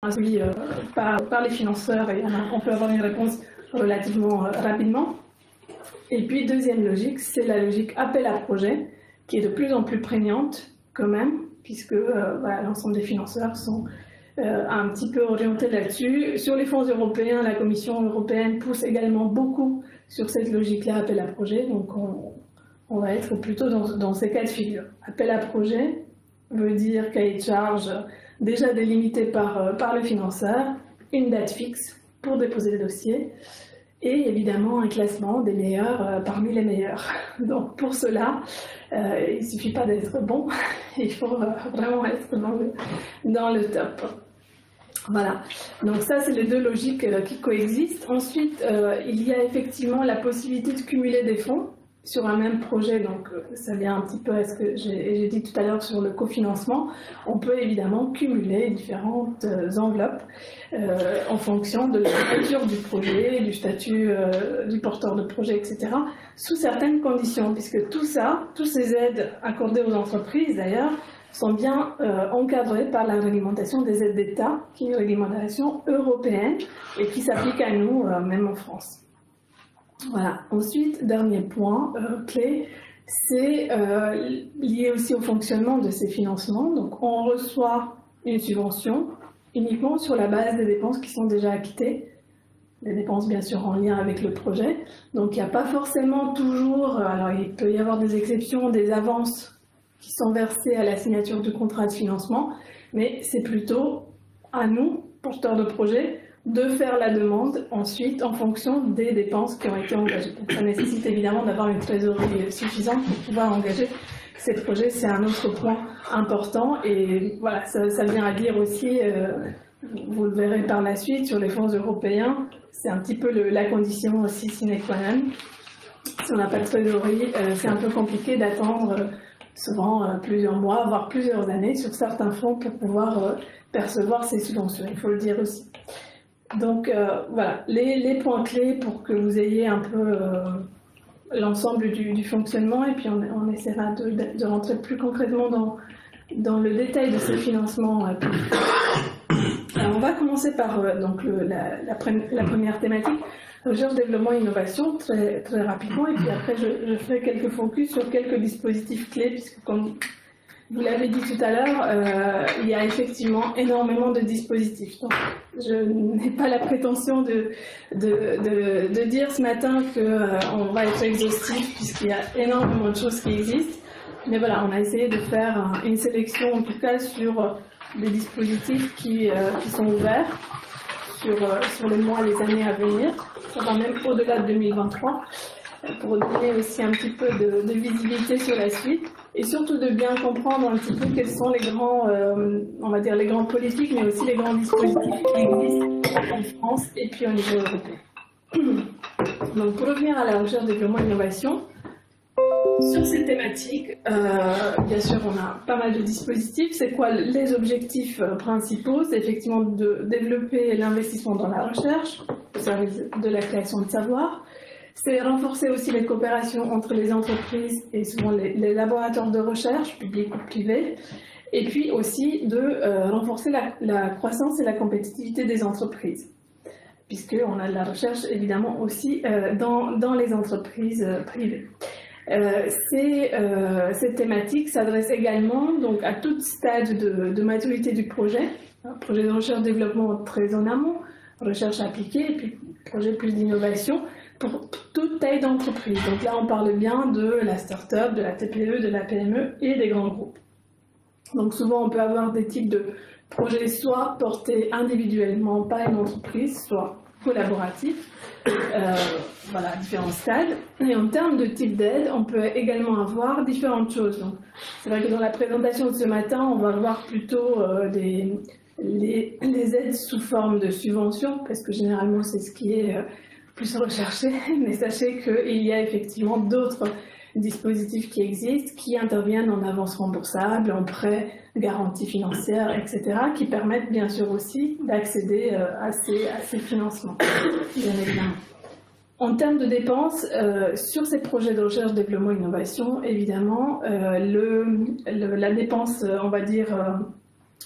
suivi par les financeurs et on peut avoir une réponse relativement rapidement. Et puis, deuxième logique, c'est la logique appel à projet, qui est de plus en plus prégnante quand même, puisque l'ensemble des financeurs sont un petit peu orientés là-dessus. Sur les fonds européens, la Commission européenne pousse également beaucoup sur cette logique-là, appel à projet. Donc, on va être plutôt dans ces cas de figure. Appel à projet veut dire cahier de charge déjà délimité par le financeur, une date fixe pour déposer le dossier et évidemment un classement des meilleurs parmi les meilleurs. Donc pour cela, il ne suffit pas d'être bon, il faut vraiment être dans le top. Voilà, donc ça c'est les deux logiques qui coexistent. Ensuite, il y a effectivement la possibilité de cumuler des fonds sur un même projet, donc ça vient un petit peu à ce que j'ai dit tout à l'heure sur le cofinancement. On peut évidemment cumuler différentes enveloppes en fonction de la nature du projet, du statut du porteur de projet, etc., sous certaines conditions, puisque tout ça, toutes ces aides accordées aux entreprises d'ailleurs, sont bien encadrées par la réglementation des aides d'État, qui est une réglementation européenne et qui s'applique à nous, même en France. Voilà. Ensuite, dernier point clé, c'est lié aussi au fonctionnement de ces financements. Donc, on reçoit une subvention uniquement sur la base des dépenses qui sont déjà acquittées, des dépenses bien sûr en lien avec le projet. Donc, il n'y a pas forcément toujours, alors il peut y avoir des exceptions, des avances qui sont versées à la signature du contrat de financement, mais c'est plutôt à nous, porteurs de projet, de faire la demande ensuite en fonction des dépenses qui ont été engagées. Donc, ça nécessite évidemment d'avoir une trésorerie suffisante pour pouvoir engager ces projets. C'est un autre point important et voilà, ça vient à dire aussi, vous le verrez par la suite, sur les fonds européens, c'est un petit peu la condition aussi sine qua non. Si on n'a pas de trésorerie, c'est un peu compliqué d'attendre souvent plusieurs mois, voire plusieurs années sur certains fonds pour pouvoir percevoir ces subventions, il faut le dire aussi. Donc voilà, les points clés pour que vous ayez un peu l'ensemble du fonctionnement et puis on essaiera de rentrer plus concrètement dans le détail de ces financements. Alors, on va commencer par donc la première thématique, recherche, développement, innovation, très, très rapidement, et puis après je ferai quelques focus sur quelques dispositifs clés, puisque comme vous l'avez dit tout à l'heure, il y a effectivement énormément de dispositifs. Donc, je n'ai pas la prétention de dire ce matin qu'on va être exhaustif, puisqu'il y a énormément de choses qui existent. Mais voilà, on a essayé de faire une sélection, en tout cas, sur des dispositifs qui sont ouverts sur les mois, les années à venir. Ça va même au-delà de 2023. Pour donner aussi un petit peu de visibilité sur la suite et surtout de bien comprendre un petit peu quels sont les grands, on va dire les grands politiques, mais aussi les grands dispositifs qui existent en France et puis au niveau européen. Donc pour revenir à la recherche, développement et innovation, sur ces thématiques, bien sûr on a pas mal de dispositifs. C'est quoi les objectifs principaux? C'est effectivement de développer l'investissement dans la recherche, au service de la création de savoir. C'est renforcer aussi les coopérations entre les entreprises et souvent les laboratoires de recherche, publics ou privés. Et puis aussi de renforcer la croissance et la compétitivité des entreprises, puisqu'on a de la recherche évidemment aussi dans les entreprises privées. Ces thématiques s'adressent également donc, à tout stade de maturité du projet, projet de recherche-développement très en amont, recherche appliquée, et puis projet plus d'innovation, pour toute taille d'entreprise. Donc là, on parle bien de la start-up, de la TPE, de la PME et des grands groupes. Donc souvent, on peut avoir des types de projets soit portés individuellement par une entreprise, soit collaboratifs, voilà, différents stades. Et en termes de type d'aide, on peut également avoir différentes choses. C'est vrai que dans la présentation de ce matin, on va voir plutôt les aides sous forme de subventions, parce que généralement, c'est ce qui est plus recherché, mais sachez qu'il y a effectivement d'autres dispositifs qui existent, qui interviennent en avance remboursable, en prêt, garantie financière, etc., qui permettent bien sûr aussi d'accéder à ces financements, bien évidemment. En termes de dépenses, sur ces projets de recherche, développement, innovation, évidemment, la dépense, on va dire,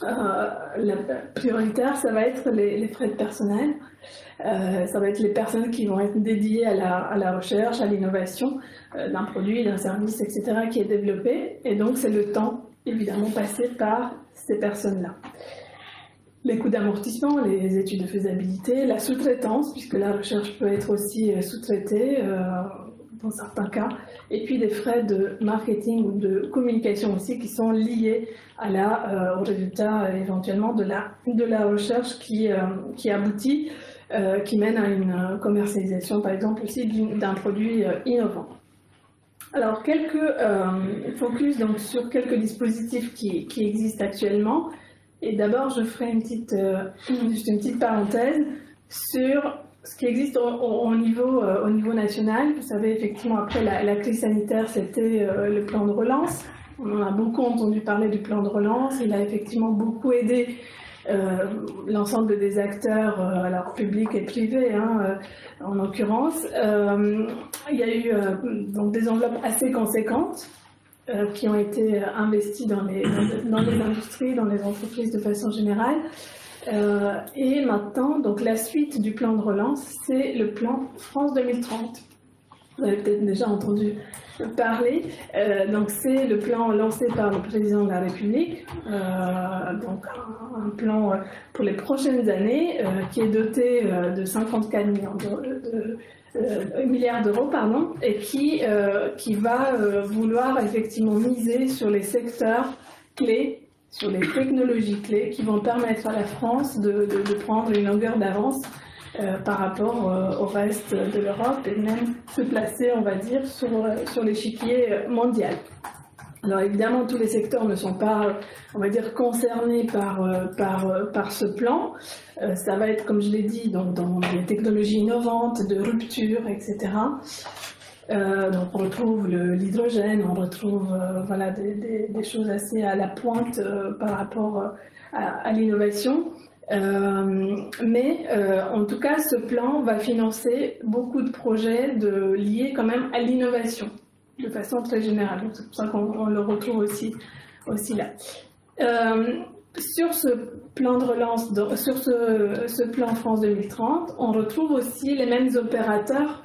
La prioritaire, ça va être les frais de personnel. Ça va être les personnes qui vont être dédiées à la recherche, à l'innovation d'un produit, d'un service, etc., qui est développé. Et donc, c'est le temps, évidemment, passé par ces personnes-là. Les coûts d'amortissement, les études de faisabilité, la sous-traitance, puisque la recherche peut être aussi sous-traitée dans certains cas, et puis des frais de marketing ou de communication aussi qui sont liés au résultat éventuellement de la recherche qui aboutit, qui mène à une commercialisation par exemple aussi d'un produit innovant. Alors quelques focus donc, sur quelques dispositifs qui existent actuellement. Et d'abord, je ferai juste une petite parenthèse sur ce qui existe au niveau national. Vous savez, effectivement, après la crise sanitaire, c'était le plan de relance. On en a beaucoup entendu parler du plan de relance. Il a effectivement beaucoup aidé l'ensemble des acteurs, alors publics et privés, en l'occurrence. Il y a eu donc des enveloppes assez conséquentes qui ont été investis dans les industries, dans les entreprises de façon générale. Et maintenant, donc la suite du plan de relance, c'est le plan France 2030. Vous avez peut-être déjà entendu parler. Donc c'est le plan lancé par le président de la République, donc un plan pour les prochaines années qui est doté de 54 milliards d'euros, et qui va vouloir effectivement miser sur les secteurs clés, sur les technologies clés qui vont permettre à la France de prendre une longueur d'avance par rapport au reste de l'Europe et même se placer, on va dire, sur l'échiquier mondial. Alors évidemment, tous les secteurs ne sont pas, on va dire, concernés par ce plan. Ça va être, comme je l'ai dit, dans des technologies innovantes, de rupture, etc. Donc on retrouve l'hydrogène, on retrouve voilà, des choses assez à la pointe par rapport à l'innovation. Mais en tout cas, ce plan va financer beaucoup de projets liés quand même à l'innovation, de façon très générale. Donc c'est pour ça qu'on le retrouve aussi là. Sur ce plan de relance, sur ce plan France 2030, on retrouve aussi les mêmes opérateurs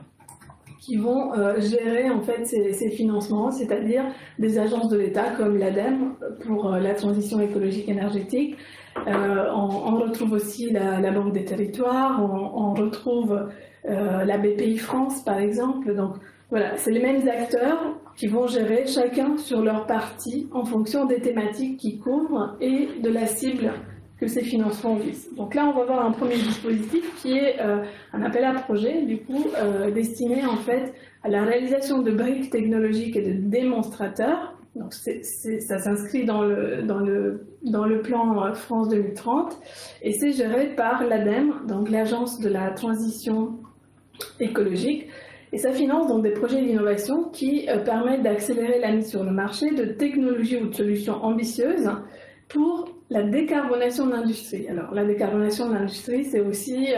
qui vont gérer en fait ces financements, c'est-à-dire des agences de l'État comme l'ADEME pour la transition écologique énergétique. On retrouve aussi la Banque des Territoires, on retrouve la BPI France par exemple. Donc voilà, c'est les mêmes acteurs qui vont gérer chacun sur leur partie en fonction des thématiques qu'ils couvrent et de la cible que ces financements visent. Donc là, on va voir un premier dispositif qui est un appel à projet, du coup, destiné en fait à la réalisation de briques technologiques et de démonstrateurs. Donc ça s'inscrit dans le plan France 2030 et c'est géré par l'ADEME, donc l'Agence de la transition écologique. Et ça finance donc des projets d'innovation qui permettent d'accélérer la mise sur le marché de technologies ou de solutions ambitieuses pour la décarbonation de l'industrie. Alors la décarbonation de l'industrie, c'est aussi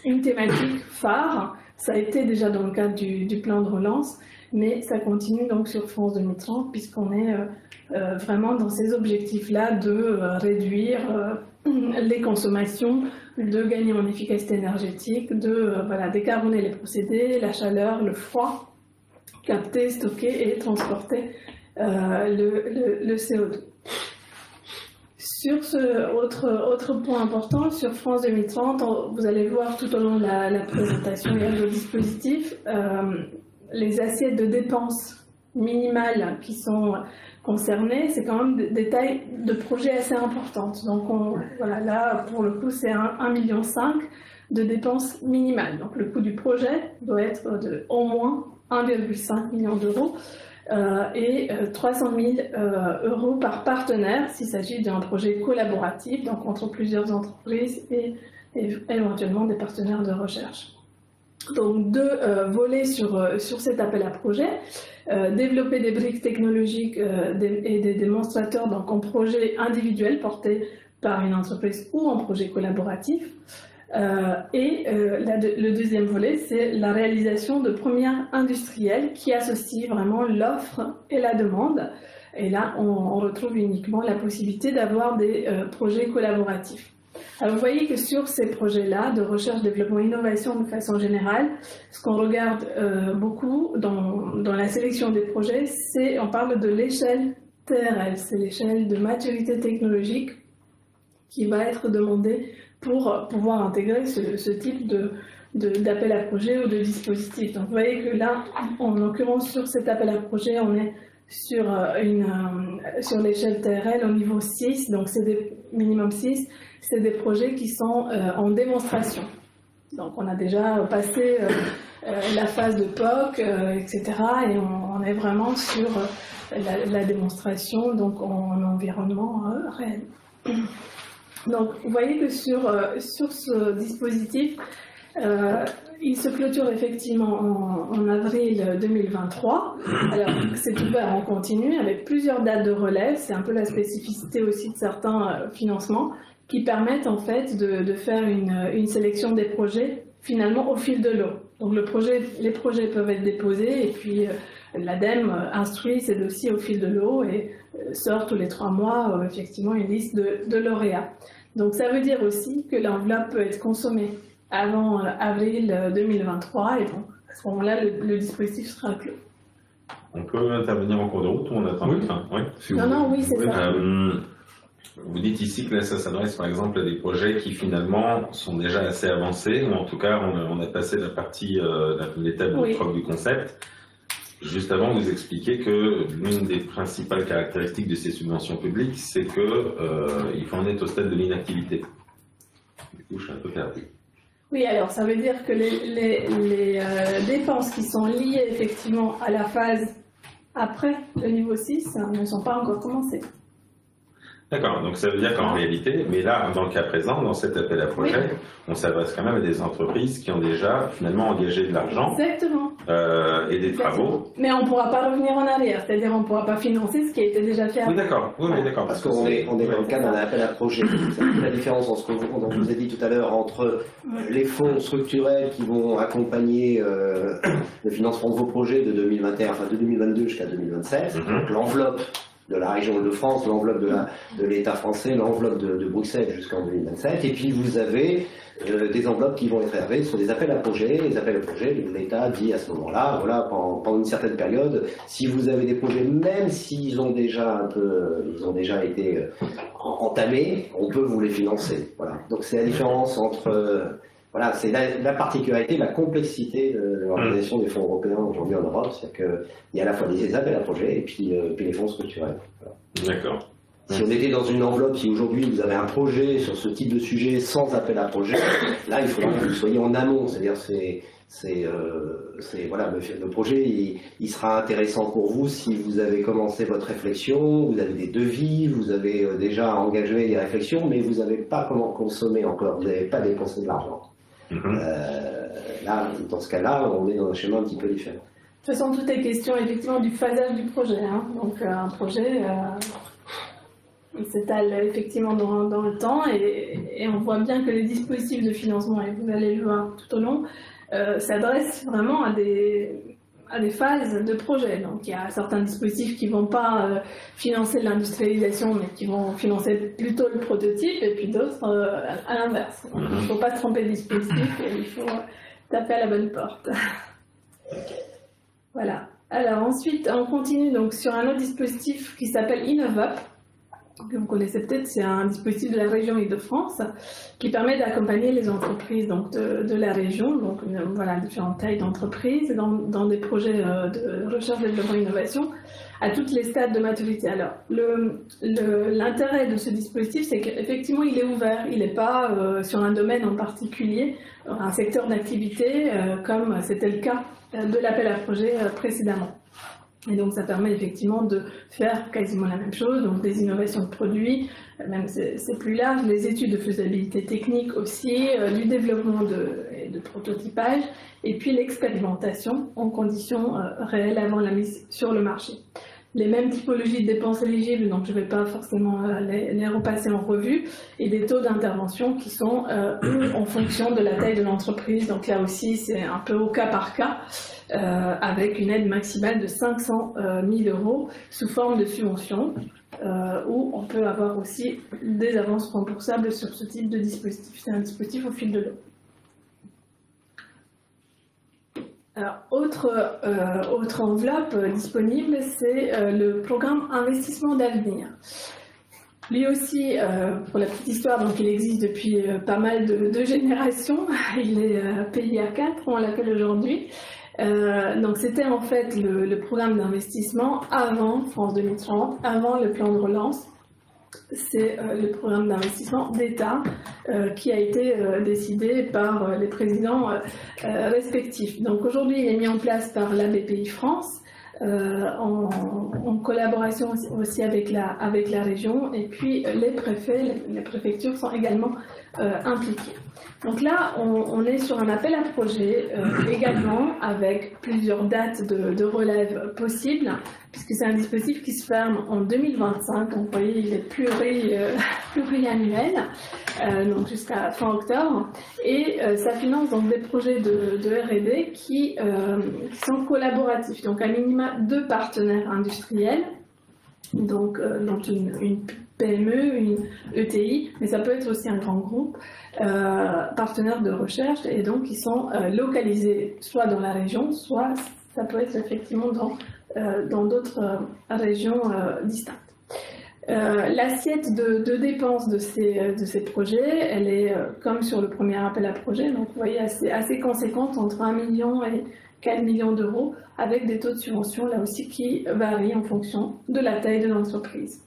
une thématique phare. Ça a été déjà dans le cadre du plan de relance, mais ça continue donc sur France 2030 puisqu'on est vraiment dans ces objectifs-là de réduire les consommations, de gagner en efficacité énergétique, de décarboner les procédés, la chaleur, le froid, capter, stocker et transporter le CO2. Sur ce autre point important, sur France 2030, vous allez voir tout au long de la présentation, il y a le dispositif, les assiettes de dépenses minimales qui sont concernées, c'est quand même des tailles de projets assez importantes. Donc là, pour le coup, c'est 1,5 million de dépenses minimales. Donc le coût du projet doit être de au moins 1,5 million d'euros. Et 300 000 euros par partenaire s'il s'agit d'un projet collaboratif, donc entre plusieurs entreprises et éventuellement des partenaires de recherche. Donc deux volets sur cet appel à projet. Développer des briques technologiques et des démonstrateurs donc en projet individuel porté par une entreprise ou en projet collaboratif. Le deuxième volet, c'est la réalisation de premières industrielles qui associent vraiment l'offre et la demande Et là, on retrouve uniquement la possibilité d'avoir des projets collaboratifs. Alors, vous voyez que sur ces projets-là, de recherche, développement, innovation de façon générale, ce qu'on regarde beaucoup dans la sélection des projets, c'est, on parle de l'échelle TRL, c'est l'échelle de maturité technologique qui va être demandée pour pouvoir intégrer ce type d'appel à projet ou de dispositif. Donc vous voyez que là, en l'occurrence sur cet appel à projet, on est sur l'échelle TRL au niveau 6, donc c'est des minimum 6, c'est des projets qui sont en démonstration. Donc on a déjà passé la phase de POC, etc. Et on est vraiment sur la démonstration donc en environnement réel. Donc vous voyez que sur ce dispositif, il se clôture effectivement en avril 2023. Alors, c'est ouvert en continu avec plusieurs dates de relève. C'est un peu la spécificité aussi de certains financements qui permettent en fait de faire une sélection des projets finalement au fil de l'eau. Donc les projets peuvent être déposés et puis l'ADEME instruit ces dossiers au fil de l'eau et sort tous les 3 mois effectivement une liste de lauréats. Donc ça veut dire aussi que l'enveloppe peut être consommée avant avril 2023 et bon, à ce moment-là, le dispositif sera clos. On peut intervenir en cours de route ou on attend la fin? Oui. Oui, c'est ça. Vous dites ici que là, ça s'adresse par exemple à des projets qui finalement sont déjà assez avancés, ou en tout cas on a passé la partie, l'étape de troc du concept. Juste avant, vous expliquez que l'une des principales caractéristiques de ces subventions publiques, c'est qu'il faut en être au stade de l'inactivité. Du coup, je suis un peu perdu. Oui, alors ça veut dire que les dépenses qui sont liées effectivement à la phase après le niveau 6 ne sont pas encore commencées. D'accord, donc ça veut dire qu'en réalité, mais là, dans le cas présent, dans cet appel à projet, on s'adresse quand même à des entreprises qui ont déjà finalement engagé de l'argent et des travaux. Mais on ne pourra pas revenir en arrière, c'est-à-dire on ne pourra pas financer ce qui a été déjà fait. Oui, d'accord, d'accord. Parce qu'on est dans le cadre d'un appel à projet. C'est la différence entre ce qu'on vous a dit tout à l'heure entre les fonds structurels qui vont accompagner le financement de vos projets de 2021, enfin de 2022 jusqu'à 2027, donc l'enveloppe de la région de France, l'enveloppe de l'État français, l'enveloppe de Bruxelles jusqu'en 2027, et puis vous avez des enveloppes qui vont être réservées sur des appels à projets. Les appels à projets, l'État dit à ce moment-là, voilà, pendant une certaine période, si vous avez des projets, même s'ils ont déjà été entamés, on peut vous les financer. Voilà. Donc c'est la différence entre voilà, c'est la particularité, la complexité de l'organisation des fonds européens aujourd'hui en Europe, c'est-à-dire qu'il y a à la fois des appels à projets et puis les fonds structurels. Voilà. D'accord. Si on était dans une enveloppe, si aujourd'hui vous avez un projet sur ce type de sujet sans appel à projet, là il faudra que vous soyez en amont, c'est-à-dire voilà, le projet il sera intéressant pour vous si vous avez commencé votre réflexion, vous avez des devis, vous avez déjà engagé des réflexions, mais vous n'avez pas comment consommer encore, vous n'avez pas dépensé de l'argent. Là, dans ce cas-là, on est dans un schéma un petit peu différent. De toute façon, tout est question effectivement du phasage du projet. Hein. Donc un projet, il s'étale effectivement dans le temps et on voit bien que les dispositifs de financement, et vous allez le voir tout au long, s'adressent vraiment à des phases de projet. Donc il y a certains dispositifs qui ne vont pas financer l'industrialisation, mais qui vont financer plutôt le prototype, et puis d'autres à l'inverse. Il ne faut pas se tromper de dispositif, et il faut taper à la bonne porte. Voilà. Alors ensuite, on continue donc sur un autre dispositif qui s'appelle InnovUp, que vous connaissez peut-être, c'est un dispositif de la région Île-de-France qui permet d'accompagner les entreprises donc, de la région, donc voilà, différentes tailles d'entreprises dans des projets de recherche, développement et innovation à toutes les stades de maturité. Alors, l'intérêt de ce dispositif, c'est qu'effectivement, il est ouvert, il n'est pas sur un domaine en particulier, un secteur d'activité, comme c'était le cas de l'appel à projet précédemment. Et donc ça permet effectivement de faire quasiment la même chose, donc des innovations de produits, même c'est plus large, les études de faisabilité technique aussi, du développement de prototypage, et puis l'expérimentation en conditions réelles avant la mise sur le marché. les mêmes typologies de dépenses éligibles, donc je ne vais pas forcément les repasser en revue, et des taux d'intervention qui sont en fonction de la taille de l'entreprise. Donc là aussi, c'est un peu au cas par cas, avec une aide maximale de 500 000 € sous forme de subvention, où on peut avoir aussi des avances remboursables sur ce type de dispositif. C'est un dispositif au fil de l'eau. Alors, autre enveloppe disponible, c'est le programme Investissement d'avenir. Lui aussi, pour la petite histoire, donc il existe depuis pas mal de générations. Il est PIA 4, on l'appelle aujourd'hui. Donc c'était en fait le programme d'investissement avant France 2030, avant le plan de relance. C'est le programme d'investissement d'État qui a été décidé par les présidents respectifs. Donc aujourd'hui, il est mis en place par la BPI France, en collaboration aussi avec la région, et puis les préfets, les préfectures sont également impliquées. Donc là, on est sur un appel à projet également avec plusieurs dates de relève possibles, puisque c'est un dispositif qui se ferme en 2025. Donc vous voyez, il est pluriannuel, donc jusqu'à fin octobre. Et ça finance donc des projets de R&D qui sont collaboratifs. Donc à minima 2 partenaires industriels, donc une PME, une ETI, mais ça peut être aussi un grand groupe, partenaires de recherche, et donc qui sont localisés soit dans la région, soit ça peut être effectivement dans d'autres régions distinctes. L'assiette de dépenses de ces projets, elle est comme sur le premier appel à projet, donc vous voyez assez conséquente, entre 1 million et 4 millions d'euros, avec des taux de subvention là aussi qui varient en fonction de la taille de l'entreprise.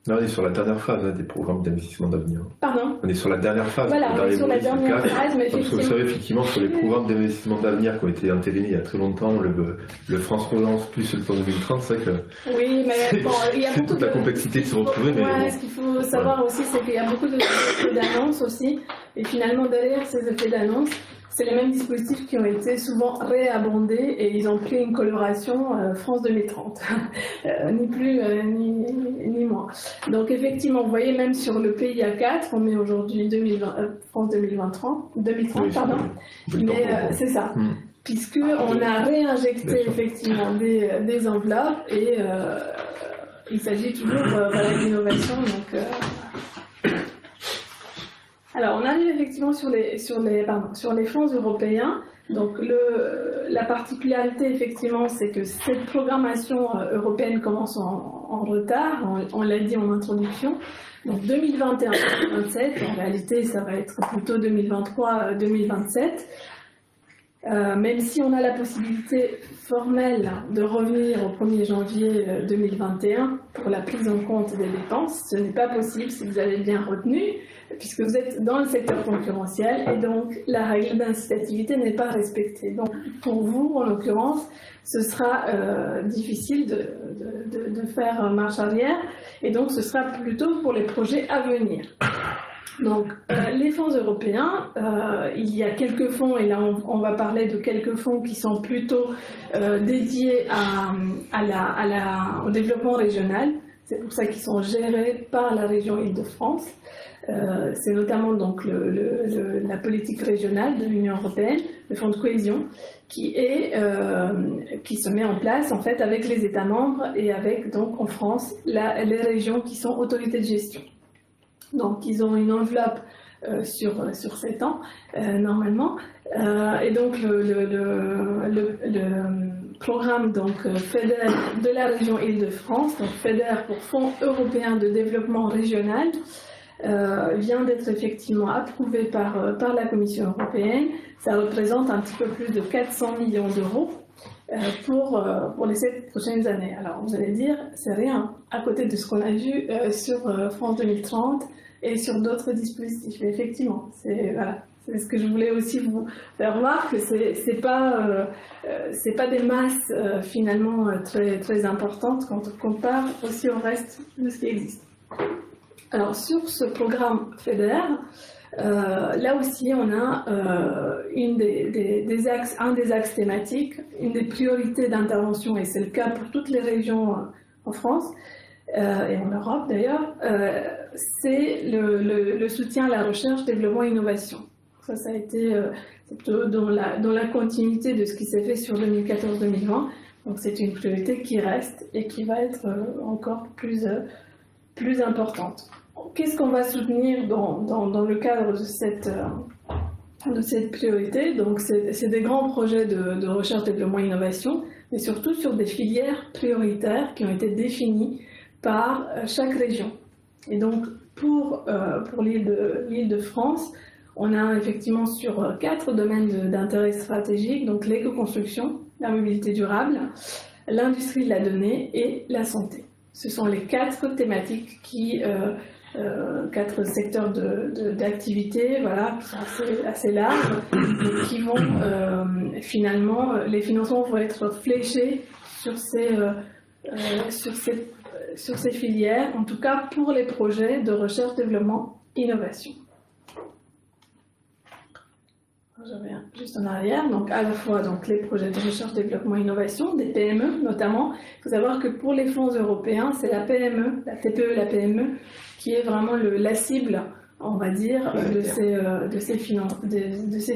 Là, on est sur la dernière phase des programmes d'investissement d'avenir. Pardon ? On est sur la dernière phase. Voilà, on est sur la dernière phase, mais parce que vous savez, effectivement, sur les programmes d'investissement d'avenir qui ont été entérinés il y a très longtemps, le France Relance plus le plan 2030, c'est vrai que oui, mais bon, il y a c'est toute la complexité de se retrouver. Mais bon. Ce qu'il faut savoir aussi, c'est qu'il y a beaucoup d'effets d'annonce aussi, et finalement, derrière ces effets d'annonce, c'est les mêmes dispositifs qui ont été souvent réabondés et ils ont pris une coloration France 2030, ni plus ni moins. Donc effectivement, vous voyez même sur le PIA 4, on met aujourd'hui France 2030, pardon, mais c'est ça, puisqu'on a réinjecté effectivement des enveloppes et il s'agit toujours d'innovation. Alors, on arrive effectivement sur les fonds européens. Donc, la particularité, effectivement, c'est que cette programmation européenne commence en retard, on l'a dit en introduction. Donc, 2021-2027, en réalité, ça va être plutôt 2023-2027. Même si on a la possibilité formelle de revenir au 1er janvier 2021 pour la prise en compte des dépenses, ce n'est pas possible si vous avez bien retenu, puisque vous êtes dans le secteur concurrentiel et donc la règle d'incitativité n'est pas respectée. Donc pour vous, en l'occurrence, ce sera difficile de faire marche arrière, et donc ce sera plutôt pour les projets à venir. Donc, les fonds européens, il y a quelques fonds, et là on va parler de quelques fonds qui sont plutôt dédiés au développement régional. C'est pour ça qu'ils sont gérés par la région Île-de-France. C'est notamment donc la politique régionale de l'Union européenne, le fonds de cohésion, qui se met en place en fait avec les États membres et avec donc en France les régions qui sont autorités de gestion. Donc, ils ont une enveloppe sur 7 ans, normalement. Et donc, le programme FEDER de la région Île-de-France, donc FEDER pour Fonds européen de développement régional, vient d'être effectivement approuvé par la Commission européenne. Ça représente un petit peu plus de 400 millions d'euros pour les 7 prochaines années. Alors vous allez dire, c'est rien à côté de ce qu'on a vu sur France 2030 et sur d'autres dispositifs. Mais effectivement, c'est ce que je voulais aussi vous faire voir, que c'est pas des masses finalement très, très importantes quand on compare aussi au reste de ce qui existe. Alors sur ce programme FEDER, là aussi on a un des axes thématiques, une des priorités d'intervention, et c'est le cas pour toutes les régions en France et en Europe d'ailleurs, c'est le soutien à la recherche, développement et innovation. Ça a été plutôt dans la continuité de ce qui s'est fait sur 2014-2020. Donc c'est une priorité qui reste et qui va être encore plus importante. Qu'est-ce qu'on va soutenir dans le cadre de cette priorité? Donc c'est des grands projets de recherche, développement et innovation, mais surtout sur des filières prioritaires qui ont été définies par chaque région. Et donc pour l'Île-de-France, on a effectivement sur 4 domaines d'intérêt stratégique, donc l'éco-construction, la mobilité durable, l'industrie de la donnée et la santé. Ce sont les 4 thématiques 4 secteurs d'activité, voilà, qui sont assez larges, et qui vont finalement, les financements vont être fléchés sur ces filières, en tout cas pour les projets de recherche, développement, innovation. Je reviens juste en arrière, donc à la fois les projets de recherche, développement, innovation, des PME notamment. Il faut savoir que pour les fonds européens, c'est la PME, la TPE, la PME, qui est vraiment la cible, on va dire, de ces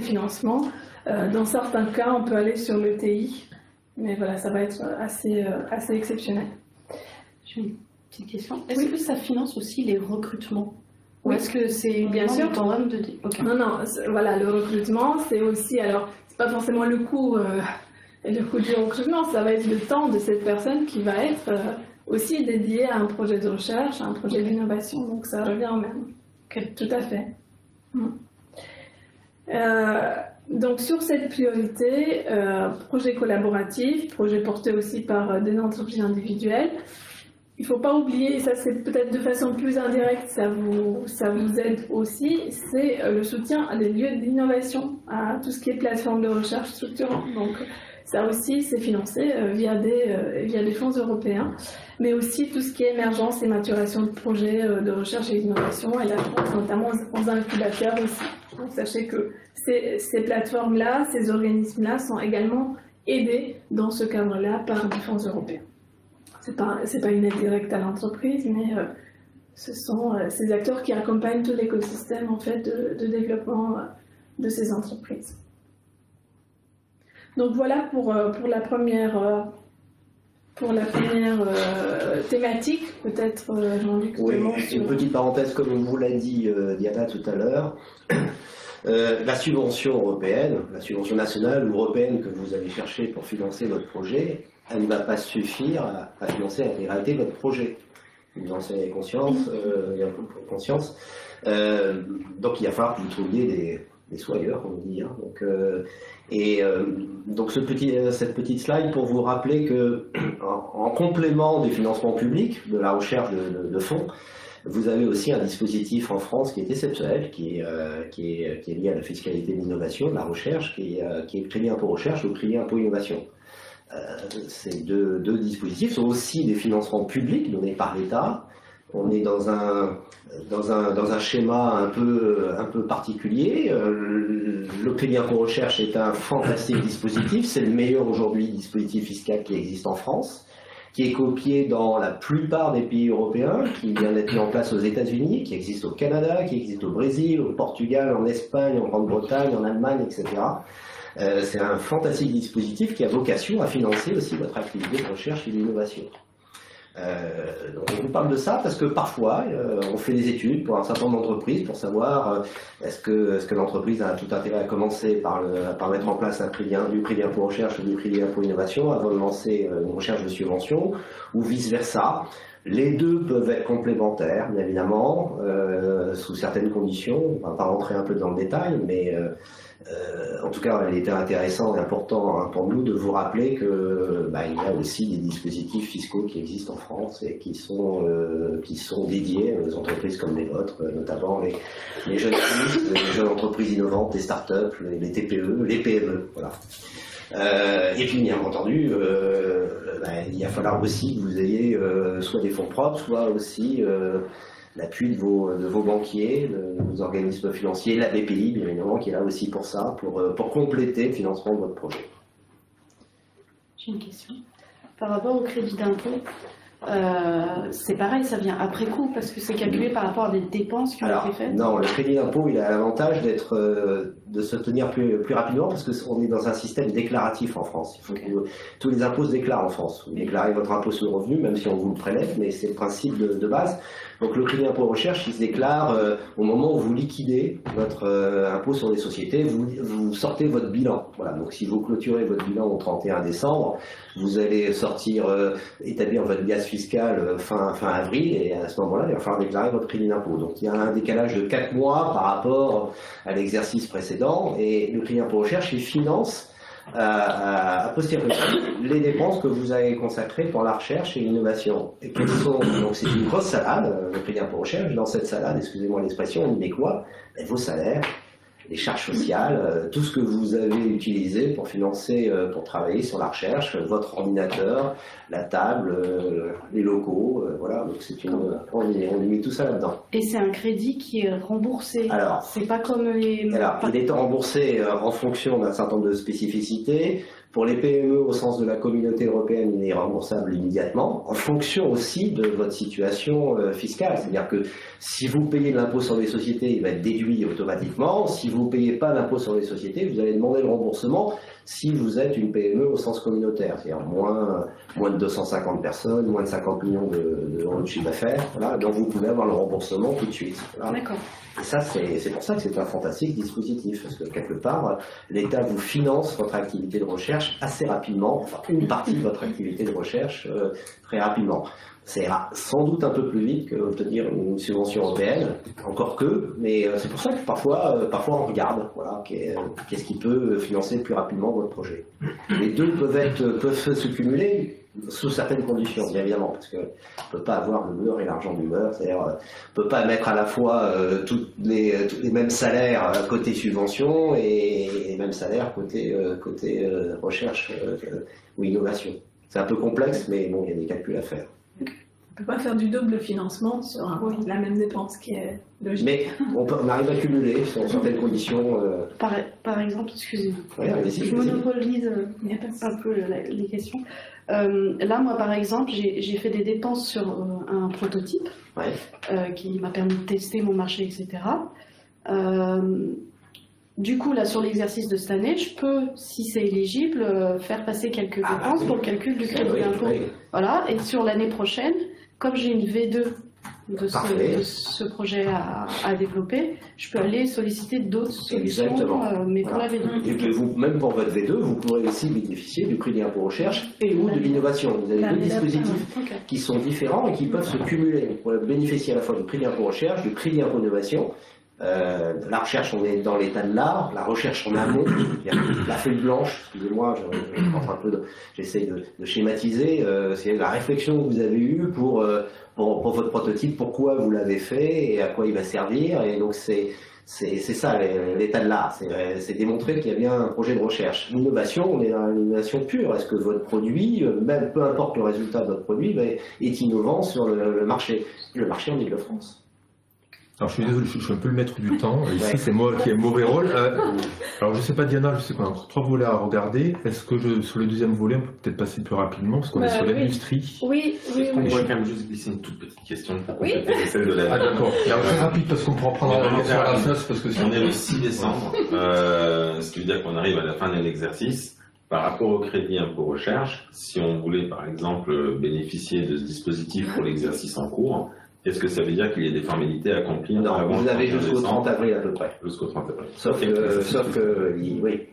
financements. Dans certains cas, on peut aller sur l'ETI, mais voilà, ça va être assez exceptionnel. J'ai une petite question. Est-ce que ça finance aussi les recrutements? Ou est-ce que c'est bien sûr Okay. Non, voilà, le recrutement, c'est aussi, alors, c'est pas forcément le coût du recrutement, ça va être le temps de cette personne qui va être aussi dédié à un projet de recherche, à un projet d'innovation, donc ça revient au même. Okay. Tout à fait. Donc sur cette priorité, projet collaboratif, projet porté aussi par des entreprises individuelles. Il ne faut pas oublier, et ça c'est peut-être de façon plus indirecte, ça vous aide aussi, c'est le soutien à des lieux d'innovation, à tout ce qui est plateforme de recherche structurante. Donc ça aussi c'est financé via des fonds européens, mais aussi tout ce qui est émergence et maturation de projets de recherche et d'innovation, et la France notamment aux incubateurs aussi. Donc sachez que ces plateformes-là, ces organismes-là sont également aidés dans ce cadre-là par des fonds européens. C'est pas une aide directe à l'entreprise, mais ce sont ces acteurs qui accompagnent tout l'écosystème en fait, de développement de ces entreprises. Donc voilà pour la première thématique, peut-être Jean-Luc. Oui, une petite parenthèse, comme on vous l'a dit Diana tout à l'heure. La subvention européenne, la subvention nationale ou européenne que vous allez chercher pour financer votre projet, elle ne va pas suffire à financer l'intégralité de votre projet. Vous en avez conscience, donc il va falloir que vous trouviez des sous ailleurs, comme on dit. Hein. Donc cette petite slide pour vous rappeler que en complément des financements publics, de la recherche de fonds, vous avez aussi un dispositif en France qui est exceptionnel, qui est lié à la fiscalité de l'innovation, de la recherche, qui est le crédit impôt recherche ou le crédit impôt innovation. Ces deux dispositifs sont aussi des financements publics donnés par l'État. On est dans un schéma un peu particulier. Le crédit impôt recherche est un fantastique dispositif. C'est le meilleur aujourd'hui dispositif fiscal qui existe en France, qui est copié dans la plupart des pays européens, qui vient d'être mis en place aux États-Unis, qui existe au Canada, qui existe au Brésil, au Portugal, en Espagne, en Grande-Bretagne, en Allemagne, etc. C'est un fantastique dispositif qui a vocation à financer aussi votre activité de recherche et d'innovation. Donc on vous parle de ça parce que parfois on fait des études pour un certain nombre d'entreprises pour savoir est-ce que l'entreprise a tout intérêt à commencer par mettre en place du crédit impôt recherche ou du crédit impôt innovation avant de lancer une recherche de subvention ou vice versa. Les deux peuvent être complémentaires, bien évidemment, sous certaines conditions. On ne va pas rentrer un peu dans le détail, mais en tout cas, il était intéressant et important pour nous de vous rappeler que il y a aussi des dispositifs fiscaux qui existent en France et qui sont dédiés aux entreprises comme les vôtres, notamment les jeunes filles, les jeunes entreprises innovantes, les start-up, les TPE, les PME. Voilà. Et puis bien entendu, il va falloir aussi que vous ayez soit des fonds propres, soit aussi l'appui de vos banquiers, de vos organismes financiers, la BPI bien évidemment qui est là aussi pour ça, pour compléter le financement de votre projet. J'ai une question. Par rapport au crédit d'impôt, c'est pareil, ça vient après coup parce que c'est calculé par rapport à des dépenses qui ont été faites. Non, le crédit d'impôt, il a l'avantage de se tenir plus rapidement parce qu'on est dans un système déclaratif en France. Il faut que tous les impôts se déclarent en France. Vous déclarez votre impôt sur le revenu, même si on vous le prélève, mais c'est le principe de base. Donc le crédit d'impôt recherche, il se déclare au moment où vous liquidez votre impôt sur les sociétés, vous sortez votre bilan. Voilà. Donc si vous clôturez votre bilan au 31 décembre, vous allez établir votre gaz fiscal fin avril, et à ce moment-là, il va falloir déclarer votre crédit d'impôt. Donc il y a un décalage de 4 mois par rapport à l'exercice précédent, et le crédit d'impôt recherche, il finance à posteriori les dépenses que vous avez consacrées pour la recherche et l'innovation. Et quelles sont, donc c'est une grosse salade, le crédit d'impôt recherche. Dans cette salade, excusez-moi l'expression, on y met quoi? Vos salaires, les charges sociales, tout ce que vous avez utilisé pour financer, pour travailler sur la recherche, votre ordinateur, la table, les locaux, voilà. Donc on y met tout ça là-dedans. Et c'est un crédit qui est remboursé. Alors, c'est pas comme les. Alors, il est remboursé en fonction d'un certain nombre de spécificités. Pour les PME, au sens de la communauté européenne, il est remboursable immédiatement, en fonction aussi de votre situation fiscale. C'est-à-dire que si vous payez de l'impôt sur les sociétés, il va être déduit automatiquement. Si vous ne payez pas d'impôt sur les sociétés, vous allez demander le remboursement si vous êtes une PME au sens communautaire, c'est-à-dire moins de 250 personnes, moins de 50 millions d'euros de chiffre d'affaires. Voilà, donc vous pouvez avoir le remboursement tout de suite. Voilà. D'accord. Et ça, c'est pour ça que c'est un fantastique dispositif, parce que quelque part, l'État vous finance votre activité de recherche assez rapidement, enfin une partie de votre activité de recherche très rapidement. Ça ira sans doute un peu plus vite qu'obtenir une subvention européenne, encore que, mais c'est pour ça que parfois on regarde, voilà, qu'est-ce qui peut financer plus rapidement votre projet. Les deux peuvent se cumuler sous certaines conditions, bien évidemment, parce qu'on ne peut pas avoir le beurre et l'argent du beurre, c'est-à-dire on ne peut pas mettre à la fois tous les mêmes salaires côté subvention et les mêmes salaires côté recherche ou innovation. C'est un peu complexe, mais bon, il y a des calculs à faire. On ne peut pas faire du double financement sur la même dépense qui est logique. Mais on arrive à cumuler sur certaines conditions. Par exemple, excusez-moi, ouais, je monopolise un peu les questions. Là, moi, par exemple, j'ai fait des dépenses sur un prototype qui m'a permis de tester mon marché, etc. Du coup, là, sur l'exercice de cette année, je peux, si c'est éligible, faire passer quelques dépenses pour le calcul du crédit d'impôt. Voilà. Et sur l'année prochaine, comme j'ai une V2 de ce projet à développer, je peux aller solliciter d'autres solutions, mais pour la V2. Et puis même pour votre V2, vous pourrez aussi bénéficier du crédit d'impôt recherche et ou de l'innovation. Vous avez deux dispositifs qui sont différents et qui peuvent se cumuler. Vous pourrez bénéficier à la fois du crédit d'impôt recherche, du crédit d'impôt innovation. La recherche, on est dans l'état de l'art. La recherche en amont, la feuille blanche, excusez-moi, j'essaie de schématiser, c'est la réflexion que vous avez eue pour votre prototype, pourquoi vous l'avez fait et à quoi il va servir. Et donc c'est ça l'état de l'art, c'est démontrer qu'il y a bien un projet de recherche. L'innovation, on est dans l'innovation pure. Est-ce que votre produit, même peu importe le résultat de votre produit, est innovant sur le marché en Ile-de-France? Alors je suis désolé, je suis un peu le maître du temps. Ici, c'est moi qui ai un mauvais rôle. Alors je sais pas, Diana, je sais pas, encore 3 volets à regarder. Est-ce que sur le deuxième volet, on peut peut-être passer plus rapidement parce qu'on est sur l'industrie. Oui. On pourrait quand même juste glisser une toute petite question pour compléter celle de la. Ah d'accord. Alors très rapide parce qu'on pourra prendre la sur la face parce que on est le 6 décembre, ce qui veut dire qu'on arrive à la fin de l'exercice. Par rapport au crédit impôt recherche, si on voulait par exemple bénéficier de ce dispositif pour l'exercice en cours, est-ce que ça veut dire qu'il y a des formalités à accomplir? Non, vous avez jusqu'au 30 avril à peu près. Jusqu'au 30 avril. Sauf que oui,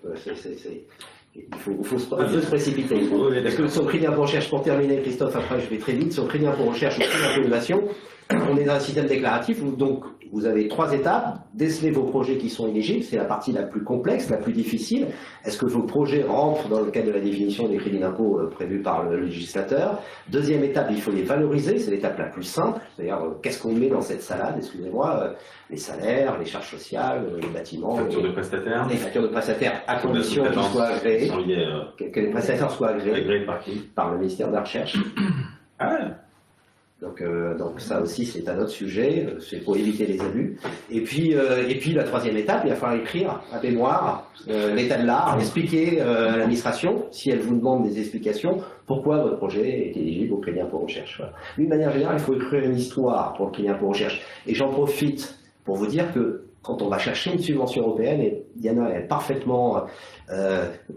il faut un peu se précipiter. Parce que sur le crédit impôt recherche, pour terminer, Christophe, après je vais très vite, sur le crédit impôt recherche ou crédit impôt innovation, on est dans un système déclaratif où donc vous avez 3 étapes. Déceler vos projets qui sont éligibles, c'est la partie la plus complexe, la plus difficile. Est-ce que vos projets rentrent dans le cadre de la définition des crédits d'impôt prévus par le législateur? Deuxième étape, il faut les valoriser, c'est l'étape la plus simple. C'est-à-dire, qu'est-ce qu'on met dans cette salade? Excusez-moi, les salaires, les charges sociales, les bâtiments. Les factures de prestataires. Les factures de prestataires, à condition qu'ils soient agréés. Que les prestataires soient agréés par qui? Par le ministère de la Recherche. Ah ouais. Donc ça aussi c'est un autre sujet, c'est pour éviter les abus. Et puis la troisième étape, il va falloir écrire à mémoire l'état de l'art, expliquer à l'administration, si elle vous demande des explications, pourquoi votre projet est éligible au crédit impôt recherche. Voilà. D'une manière générale, il faut écrire une histoire pour le crédit impôt recherche. Et j'en profite pour vous dire que quand on va chercher une subvention européenne, et Diana est parfaitement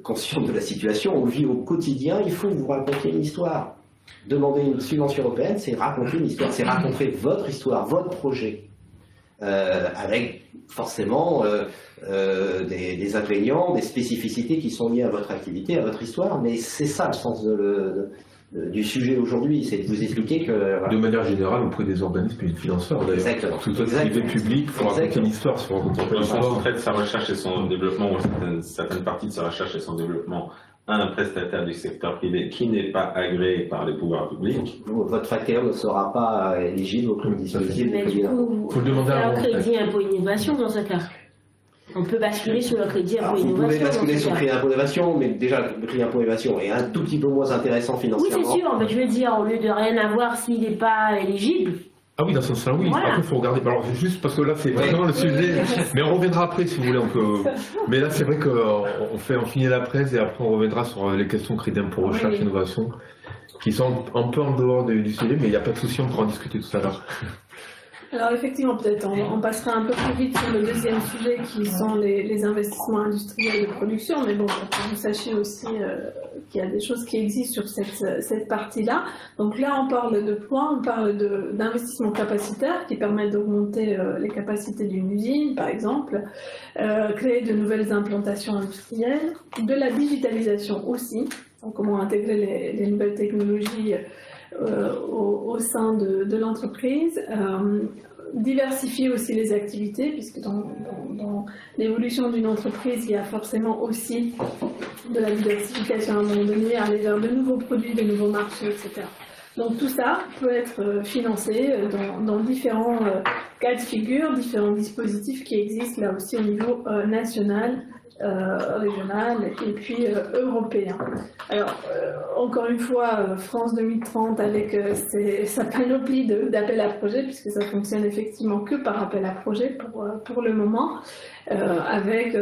consciente de la situation, on vit au quotidien, il faut vous raconter une histoire. Demander une subvention européenne, c'est raconter une histoire, c'est raconter votre histoire, votre projet, avec forcément des ingrédients, des spécificités qui sont liées à votre activité, à votre histoire, mais c'est ça le sens du sujet aujourd'hui, c'est de vous expliquer que... Voilà. De manière générale, auprès des organismes et des financeurs, d'ailleurs. Exactement. Tout privé public, il faut raconter une histoire. Si on raconte pas l'histoire. En fait, sa recherche et son développement, ou certaines parties de sa recherche et son développement, un prestataire du secteur privé qui n'est pas agréé par les pouvoirs publics. Votre facteur ne sera pas éligible au dispositif. Mais du coup, faut demander un crédit impôt innovation dans ce cas. On peut basculer sur le crédit impôt innovation. Vous pouvez basculer sur le crédit impôt innovation, mais déjà le crédit impôt innovation est un tout petit peu moins intéressant financièrement. Oui, c'est sûr, mais je veux dire, au lieu de rien avoir s'il n'est pas éligible. Ah oui, dans ce sens-là, oui. Voilà. Après, il faut regarder. Alors, juste parce que là, c'est vraiment le sujet. Mais on reviendra après, si vous voulez. Mais là, c'est vrai qu'on finit la presse et après, on reviendra sur les questions crédit impôt recherche, innovation, qui sont un peu en dehors du sujet, mais il n'y a pas de souci, on pourra en discuter tout à l'heure. Alors effectivement, peut-être on passera un peu plus vite sur le deuxième sujet qui sont les investissements industriels de production, mais bon, pour que vous sachiez aussi qu'il y a des choses qui existent sur cette partie-là. Donc là, on parle de quoi? On parle d'investissements capacitaires qui permettent d'augmenter les capacités d'une usine, par exemple, créer de nouvelles implantations industrielles, de la digitalisation aussi, donc comment intégrer les nouvelles technologies au sein de l'entreprise, diversifier aussi les activités, puisque dans l'évolution d'une entreprise, il y a forcément aussi de la diversification à un moment donné, aller vers de nouveaux produits, de nouveaux marchés, etc. Donc tout ça peut être financé dans différents cas de figure, différents dispositifs qui existent là aussi au niveau national, régional et puis européen. Alors, encore une fois, France 2030 avec sa panoplie d'appels à projets, puisque ça fonctionne effectivement que par appel à projet pour le moment, avec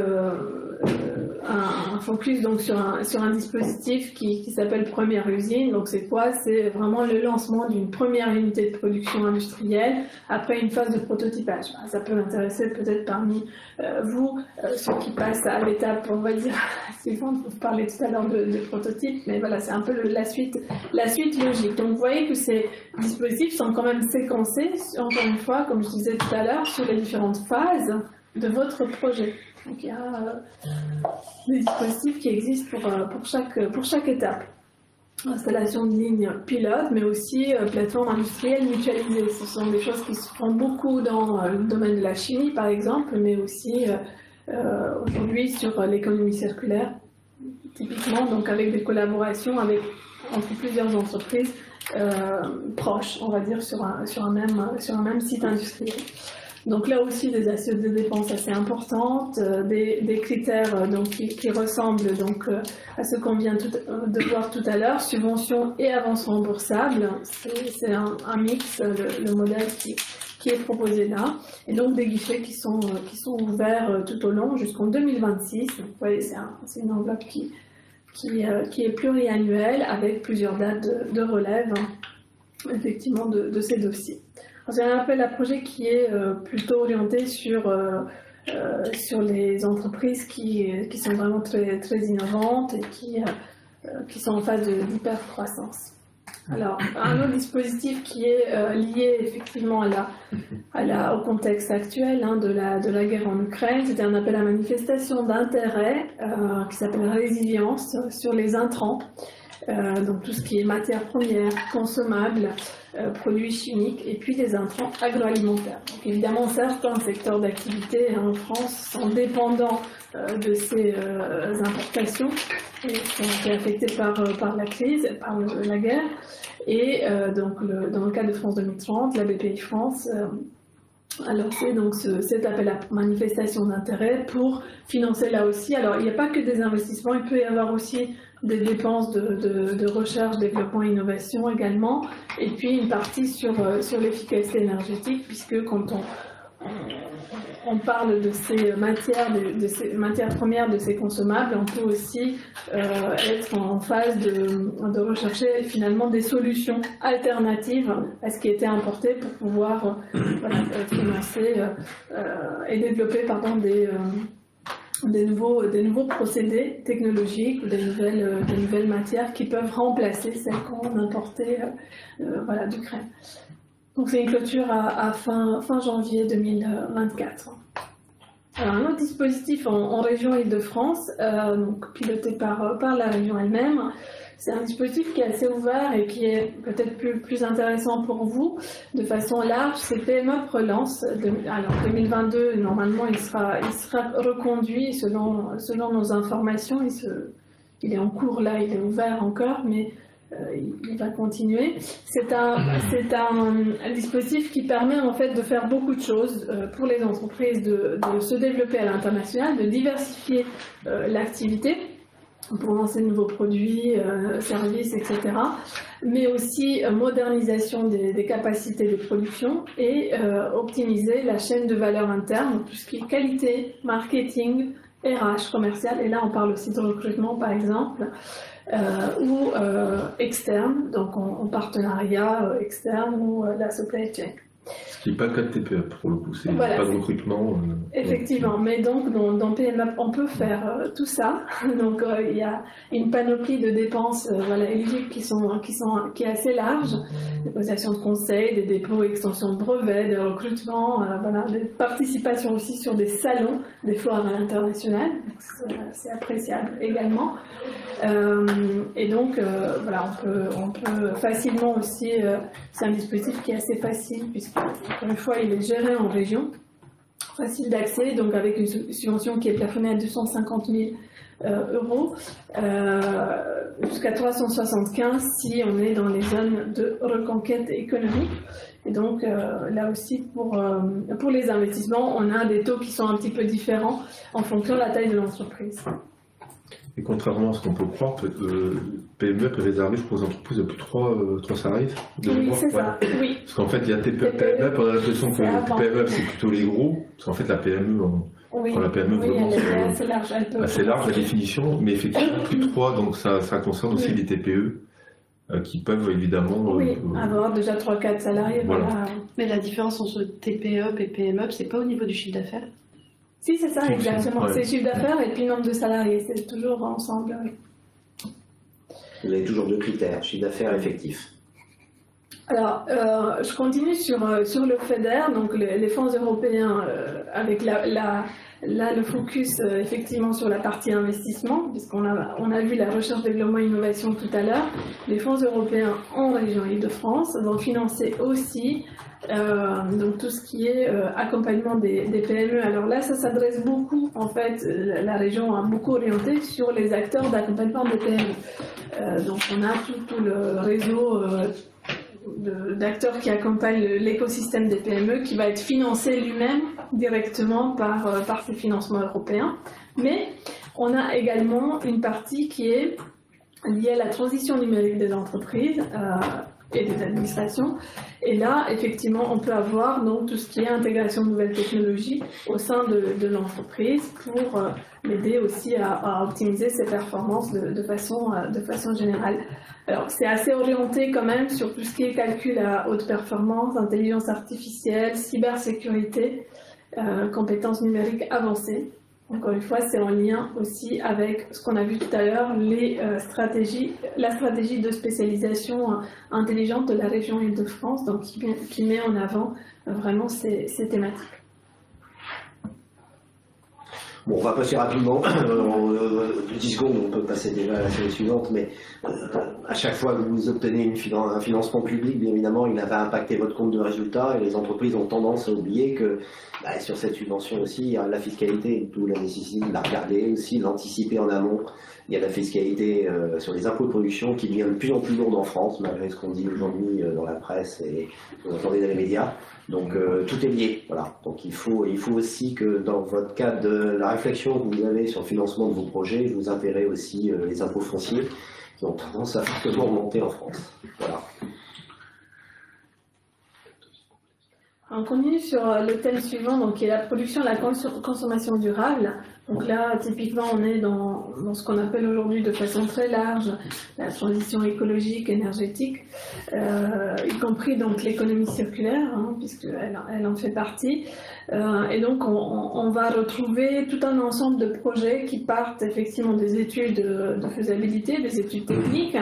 un focus donc sur un dispositif qui s'appelle Première Usine. Donc c'est quoi? C'est vraiment le lancement d'une première unité de production industrielle après une phase de prototypage. Ça peut intéresser peut-être parmi vous, ceux qui passent à l'étape, on va dire, suivante. Vous parlez tout à l'heure de prototype, mais voilà, c'est un peu la suite logique. Donc vous voyez que ces dispositifs sont quand même séquencés, encore une fois, comme je disais tout à l'heure, sur les différentes phases de votre projet. Donc il y a des dispositifs qui existent pour chaque étape. Installation de lignes pilotes, mais aussi plateformes industrielles mutualisées. Ce sont des choses qui se font beaucoup dans le domaine de la chimie, par exemple, mais aussi aujourd'hui sur l'économie circulaire, typiquement, donc avec des collaborations entre plusieurs entreprises proches, on va dire, sur un même site industriel. Donc là aussi des assiettes de dépenses assez importantes, des critères donc, qui ressemblent donc, à ce qu'on vient de voir tout à l'heure, subventions et avances remboursables. C'est un mix, le modèle qui est proposé là. Et donc des guichets qui sont ouverts tout au long jusqu'en 2026. Donc, vous voyez, c'est une enveloppe qui est pluriannuelle avec plusieurs dates de relève effectivement de ces dossiers. C'est un appel à projet qui est plutôt orienté sur les entreprises qui sont vraiment très, très innovantes et qui sont en phase d'hypercroissance. Alors, un autre dispositif qui est lié effectivement au contexte actuel de la guerre en Ukraine, c'était un appel à manifestation d'intérêt qui s'appelle Résilience sur les intrants. Donc tout ce qui est matières premières, consommables, produits chimiques et puis des intrants agroalimentaires. Donc, évidemment, certains secteurs d'activité en France sont dépendants de ces importations et sont été affectés par la crise, par la guerre. Et donc dans le cas de France 2030, la BPI France Alors c'est donc cet appel à manifestation d'intérêt pour financer là aussi. Alors il n'y a pas que des investissements, il peut y avoir aussi des dépenses de recherche, développement, innovation également, et puis une partie sur l'efficacité énergétique, puisque quand on parle de ces matières premières, de ces consommables, on peut aussi être en phase de rechercher finalement des solutions alternatives à ce qui était importé pour pouvoir financer et développer des nouveaux procédés technologiques ou des nouvelles matières qui peuvent remplacer celles qu'on importait d'Ukraine. Donc c'est une clôture à fin janvier 2024. Alors un autre dispositif en région Île-de-France, donc piloté par la région elle-même, c'est un dispositif qui est assez ouvert et qui est peut-être plus intéressant pour vous de façon large. C'est PME Relance. Alors 2022, normalement, il sera reconduit selon nos informations. Il est en cours là, il est ouvert encore, mais il va continuer. C'est un dispositif qui permet en fait de faire beaucoup de choses pour les entreprises, de se développer à l'international, de diversifier l'activité pour lancer de nouveaux produits, services, etc. Mais aussi modernisation des capacités de production et optimiser la chaîne de valeur interne, tout ce qui est qualité, marketing, RH, commercial. Et là, on parle aussi de recrutement, par exemple, ou externe, donc en partenariat externe ou la supply chain. Ce qui n'est pas le cas de TPE pour le coup, c'est voilà, pas de recrutement. Effectivement, mais donc dans PME, on peut faire tout ça. Donc il y a une panoplie de dépenses éligibles qui est assez large. Des prestations de conseil, des dépôts, extensions de brevets, des recrutements, des participations aussi sur des salons, des foires à l'international. C'est appréciable également. Et donc on peut facilement aussi, c'est un dispositif qui est assez facile puisque encore une fois il est géré en région, facile d'accès, donc avec une subvention qui est plafonnée à 250 000 euros jusqu'à 375 si on est dans les zones de reconquête économique. Et donc là aussi pour les investissements, on a des taux qui sont un petit peu différents en fonction de la taille de l'entreprise. Et contrairement à ce qu'on peut croire, PME peut réserver pour les entreprises de plus de 3 salariés. Oui, c'est ça. Oui. Parce qu'en fait, il y a TPE, PME, on a l'impression que PME, c'est plutôt les gros. Parce qu'en fait, la PME, quand la PME vraiment, c'est assez large, la définition, mais effectivement, plus de 3, donc ça concerne aussi les TPE qui peuvent évidemment. Avoir déjà 3-4 salariés. Voilà. Mais la différence entre TPE et PME, c'est pas au niveau du chiffre d'affaires? Si, c'est ça, exactement. C'est chiffre d'affaires et puis nombre de salariés, c'est toujours ensemble. Oui. Vous avez toujours deux critères, chiffre d'affaires effectif. Alors, je continue sur le FEDER, donc les fonds européens, avec le focus effectivement sur la partie investissement, puisqu'on a vu la recherche, développement et innovation tout à l'heure. Les fonds européens en région Île-de-France vont financer aussi donc tout ce qui est accompagnement des PME. Alors là, ça s'adresse beaucoup, en fait, la région a beaucoup orienté sur les acteurs d'accompagnement des PME. Donc on a tout le réseau d'acteurs qui accompagnent l'écosystème des PME qui va être financé lui-même directement par ces financements européens. Mais on a également une partie qui est liée à la transition numérique des entreprises et des administrations. Et là, effectivement, on peut avoir donc tout ce qui est intégration de nouvelles technologies au sein de l'entreprise pour l'aider aussi à optimiser ses performances de façon générale. Alors, c'est assez orienté quand même sur tout ce qui est calcul à haute performance, intelligence artificielle, cybersécurité, compétences numériques avancées. Encore une fois, c'est en lien aussi avec ce qu'on a vu tout à l'heure, la stratégie de spécialisation intelligente de la région Île-de-France, donc qui met en avant vraiment ces thématiques. Bon, on va passer rapidement, en 10 secondes, on peut passer déjà à la série suivante, mais à chaque fois que vous obtenez un financement public, bien évidemment, il va impacter votre compte de résultat, et les entreprises ont tendance à oublier que sur cette subvention aussi, il y a la fiscalité, d'où la nécessité de la regarder aussi, de l'anticiper en amont. Il y a la fiscalité sur les impôts de production qui devient de plus en plus lourde en France, malgré ce qu'on dit aujourd'hui dans la presse et ce que vous entendez dans les médias. Donc tout est lié, voilà. Donc il faut aussi que dans votre cadre de la réflexion que vous avez sur le financement de vos projets, vous intégrez aussi les impôts fonciers qui ont tendance à fortement augmenter en France. Voilà. On continue sur le thème suivant, donc, qui est la production et la consommation durable. Donc là, typiquement, on est dans ce qu'on appelle aujourd'hui de façon très large la transition écologique, énergétique, y compris donc l'économie circulaire, hein, puisqu'elle en fait partie. Et donc, on va retrouver tout un ensemble de projets qui partent effectivement des études de faisabilité, des études techniques,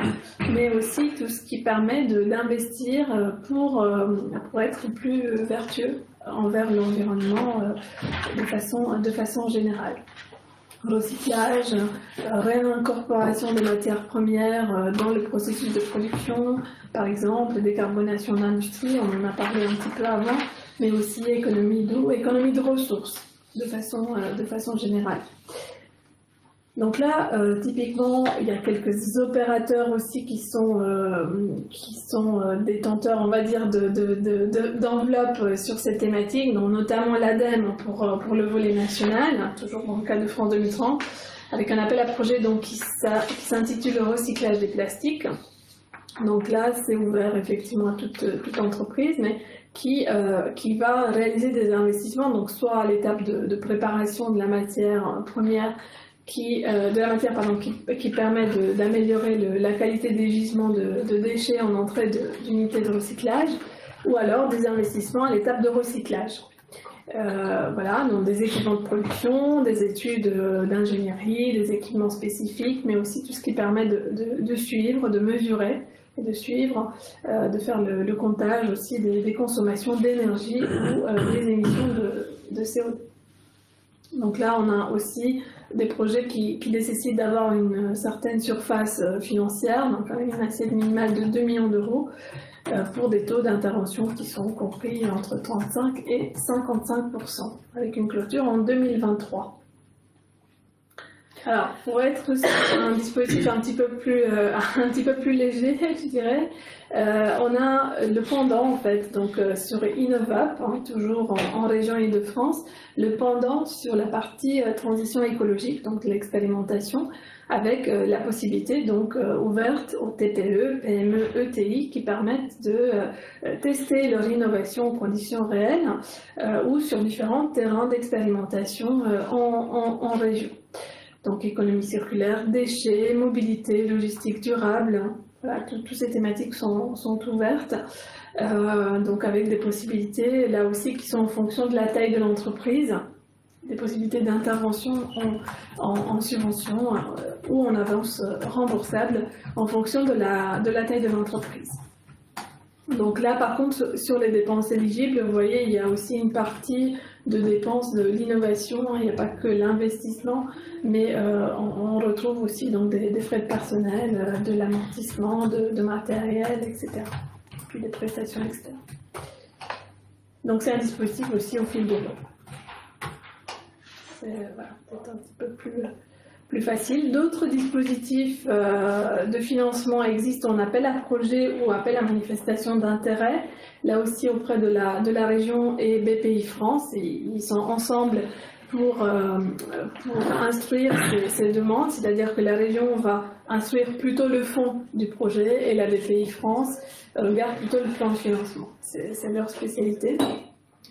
mais aussi tout ce qui permet d'investir pour être plus vertueux envers l'environnement de façon générale. Recyclage, réincorporation des matières premières dans le processus de production, par exemple, décarbonation de l'industrie, on en a parlé un petit peu avant, mais aussi économie d'eau, économie de ressources, de façon générale. Donc là, typiquement, il y a quelques opérateurs aussi qui sont détenteurs, on va dire, d'enveloppes sur cette thématique, dont notamment l'ADEME pour le volet national, toujours dans le cadre de France 2030, avec un appel à projet donc, qui s'intitule le recyclage des plastiques. Donc là, c'est ouvert effectivement à toute entreprise, mais qui va réaliser des investissements, donc soit à l'étape de préparation de la matière première, qui permet d'améliorer la qualité des gisements de déchets en entrée d'unités de recyclage, ou alors des investissements à l'étape de recyclage. Voilà, donc des équipements de production, des études d'ingénierie, des équipements spécifiques, mais aussi tout ce qui permet de suivre, de mesurer, et de suivre, de faire le comptage aussi des consommations d'énergie ou des émissions de CO2. Donc là, on a aussi des projets qui nécessitent d'avoir une certaine surface financière, donc une assiette minimale de 2 millions d'euros, pour des taux d'intervention qui sont compris entre 35 et 55%, avec une clôture en 2023. Alors, pour être un dispositif un petit peu plus léger, je dirais, on a le pendant en fait, donc sur Innovap, hein, toujours en région Île-de-France, le pendant sur la partie transition écologique, donc l'expérimentation, avec la possibilité donc ouverte aux TPE, PME, ETI qui permettent de tester leur innovation en conditions réelles ou sur différents terrains d'expérimentation en région. Donc économie circulaire, déchets, mobilité, logistique durable, voilà, toutes ces thématiques sont ouvertes, donc avec des possibilités là aussi qui sont en fonction de la taille de l'entreprise, des possibilités d'intervention en subvention ou en avance remboursable en fonction de la taille de l'entreprise. Donc là, par contre, sur les dépenses éligibles, vous voyez, il y a aussi une partie de dépenses de l'innovation, il n'y a pas que l'investissement, mais on retrouve aussi donc, des frais de personnel, de l'amortissement, de matériel, etc. Puis des prestations externes. Donc c'est un dispositif aussi au fil de l'eau. C'est voilà, peut-être un petit peu plus facile. D'autres dispositifs de financement existent en appel à projet ou appel à manifestation d'intérêt, là aussi auprès de la région et BPI France. Ils sont ensemble pour instruire ces demandes, c'est-à-dire que la région va instruire plutôt le fond du projet et la BPI France regarde plutôt le plan de financement. C'est leur spécialité.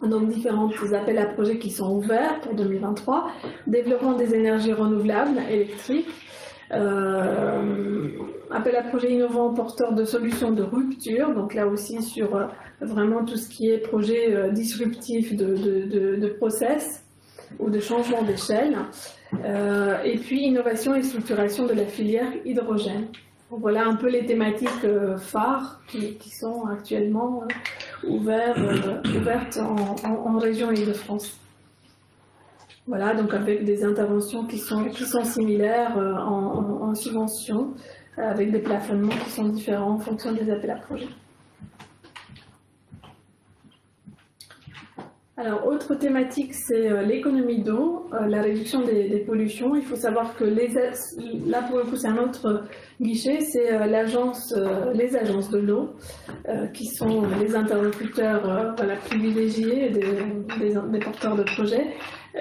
Donc différents appels à projets qui sont ouverts pour 2023, développement des énergies renouvelables électriques, appel à projets innovants porteurs de solutions de rupture, donc là aussi sur vraiment tout ce qui est projet disruptif de process ou de changement d'échelle, et puis innovation et structuration de la filière hydrogène. Donc voilà un peu les thématiques phares qui sont actuellement ouvertes en région Île-de-France. Voilà, donc avec des interventions qui sont similaires en subvention, avec des plafonnements qui sont différents en fonction des appels à projets. Alors, autre thématique, c'est l'économie d'eau, la réduction des pollutions. Il faut savoir que là, pour le coup, c'est un autre guichet, c'est les agences de l'eau, qui sont les interlocuteurs privilégiés des porteurs de projets.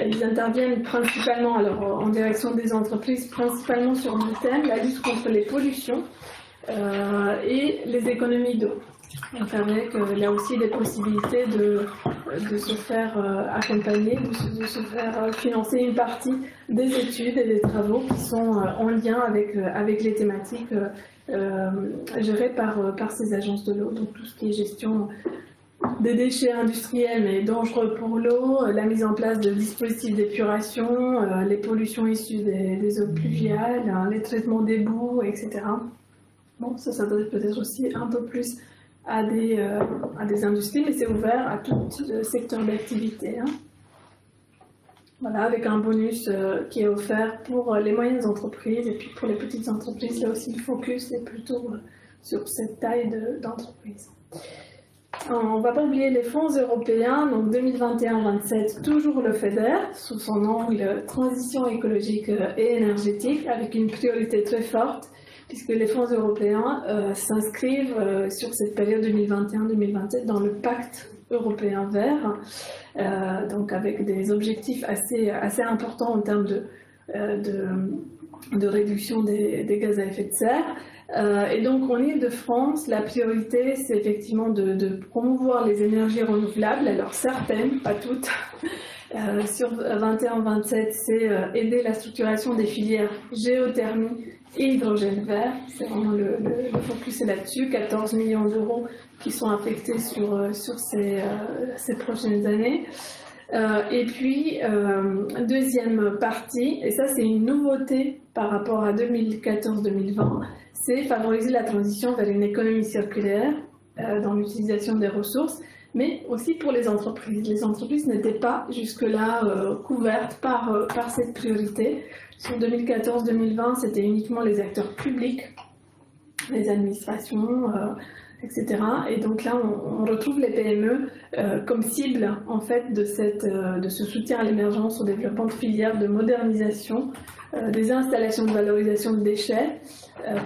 Ils interviennent principalement en direction des entreprises, principalement sur deux thèmes, la lutte contre les pollutions et les économies d'eau. Donc avec là aussi des possibilités de se faire accompagner, de se faire financer une partie des études et des travaux qui sont en lien avec les thématiques gérées par ces agences de l'eau. Donc tout ce qui est gestion des déchets industriels mais dangereux pour l'eau, la mise en place de dispositifs d'épuration, les pollutions issues des eaux pluviales, les traitements des boues, etc. Bon, ça s'adresse peut-être aussi un peu plus à des industries, mais c'est ouvert à tout secteur d'activité. Hein. Voilà, avec un bonus qui est offert pour les moyennes entreprises et puis pour les petites entreprises, là aussi le focus est plutôt sur cette taille d'entreprise. On ne va pas oublier les fonds européens, donc 2021-27, toujours le FEDER, sous son angle transition écologique et énergétique, avec une priorité très forte, puisque les fonds européens s'inscrivent sur cette période 2021-2027 dans le pacte européen vert, donc avec des objectifs assez importants en termes de réduction des gaz à effet de serre. Et donc en Île-de-France, la priorité c'est effectivement de promouvoir les énergies renouvelables, alors certaines, pas toutes. Sur 21-27, c'est aider la structuration des filières géothermie et hydrogène vert. C'est vraiment le focus est là-dessus. 14 millions d'euros qui sont affectés sur ces prochaines années. Et puis, deuxième partie, et ça c'est une nouveauté par rapport à 2014-2020, c'est favoriser la transition vers une économie circulaire dans l'utilisation des ressources, mais aussi pour les entreprises. Les entreprises n'étaient pas jusque-là couvertes par cette priorité. Sur 2014-2020, c'était uniquement les acteurs publics, les administrations, etc. Et donc là, on retrouve les PME comme cible en fait de ce soutien à l'émergence, au développement de filières de modernisation, des installations de valorisation de déchets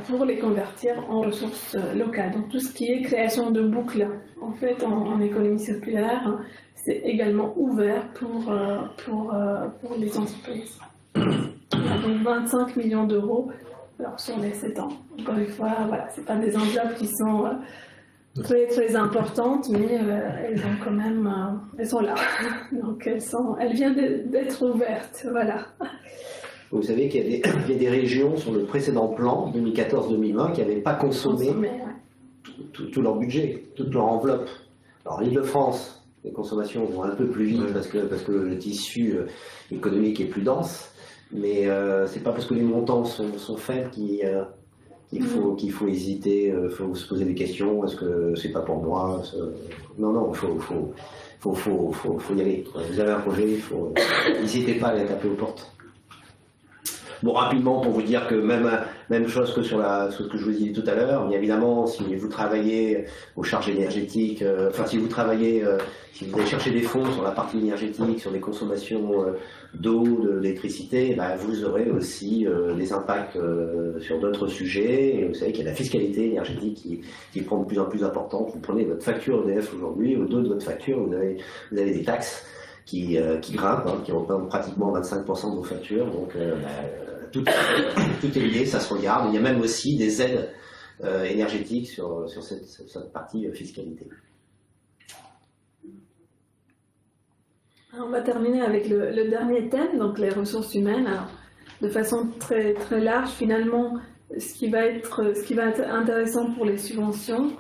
pour les convertir en ressources locales. Donc tout ce qui est création de boucles en fait en économie circulaire, c'est également ouvert pour les entreprises. Donc 25 millions d'euros sur les 7 ans. Encore une fois, voilà, c'est pas des enveloppes qui sont très très importantes, mais elles ont quand même, elles sont là. Donc elles viennent d'être ouvertes, voilà. Vous savez qu'il y a des régions sur le précédent plan 2014-2020 qui n'avaient pas consommé tout leur budget, toute leur enveloppe. Alors l'Île-de-France, les consommations vont un peu plus vite parce que le tissu économique est plus dense, mais c'est pas parce que les montants sont faibles qu'il faut hésiter, il faut se poser des questions. Est-ce que c'est pas pour moi? Non, il faut y aller. Vous avez un projet, n'hésitez pas à aller taper aux portes. Bon, rapidement, pour vous dire que même chose que sur ce que je vous disais tout à l'heure, bien évidemment, si vous travaillez aux charges énergétiques, si vous allez chercher des fonds sur la partie énergétique, sur les consommations d'eau, d'électricité, vous aurez aussi des impacts sur d'autres sujets. Et vous savez qu'il y a la fiscalité énergétique qui prend de plus en plus importante. Vous prenez votre facture EDF aujourd'hui, au dos de votre facture, vous avez des taxes qui grimpent, qui représentent pratiquement 25% de vos factures. Donc tout est lié, ça se regarde. Il y a même aussi des aides énergétiques sur cette partie fiscalité. Alors, on va terminer avec le dernier thème, donc les ressources humaines. Alors, de façon très, très large, finalement, ce qui va être intéressant pour les subventions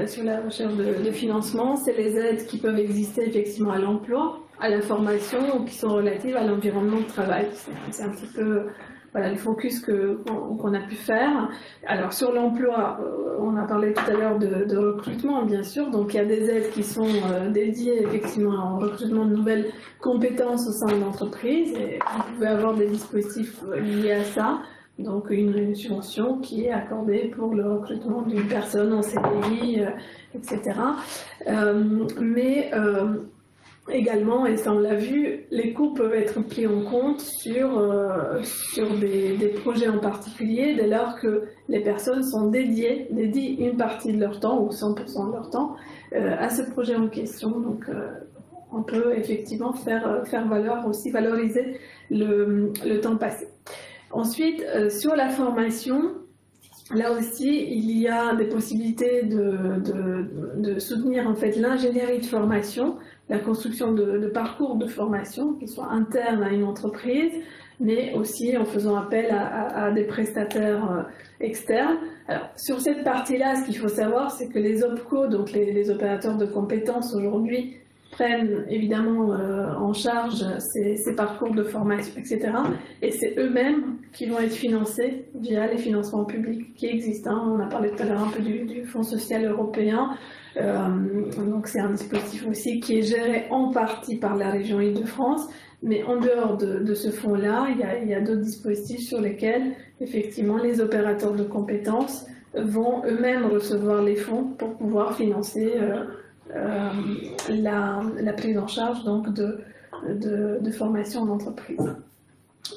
sur la recherche de financement, c'est les aides qui peuvent exister effectivement à l'emploi, à la formation ou qui sont relatives à l'environnement de travail. C'est un petit peu voilà le focus qu'on a pu faire. Alors sur l'emploi, on a parlé tout à l'heure de recrutement, bien sûr. Donc il y a des aides qui sont dédiées effectivement au recrutement de nouvelles compétences au sein de l'entreprise. Et vous pouvez avoir des dispositifs liés à ça. Donc une subvention qui est accordée pour le recrutement d'une personne en CDI, etc. Également, et ça on l'a vu, les coûts peuvent être pris en compte sur des projets en particulier dès lors que les personnes sont dédient une partie de leur temps ou 100% de leur temps à ce projet en question. Donc on peut effectivement faire valoir aussi, valoriser le temps passé. Ensuite, sur la formation, là aussi, il y a des possibilités de soutenir en fait l'ingénierie de formation, la construction de parcours de formation qui soient internes à une entreprise, mais aussi en faisant appel à des prestataires externes. Alors, sur cette partie-là, ce qu'il faut savoir, c'est que les OPCO, donc les opérateurs de compétences aujourd'hui, prennent évidemment en charge ces parcours de formation, etc. Et c'est eux-mêmes qui vont être financés via les financements publics qui existent. On a parlé tout à l'heure un peu du Fonds social européen. Donc c'est un dispositif aussi qui est géré en partie par la région Île-de-France. Mais en dehors de ce fonds-là, il y a d'autres dispositifs sur lesquels, effectivement, les opérateurs de compétences vont eux-mêmes recevoir les fonds pour pouvoir financer la prise en charge donc, de formation en entreprise.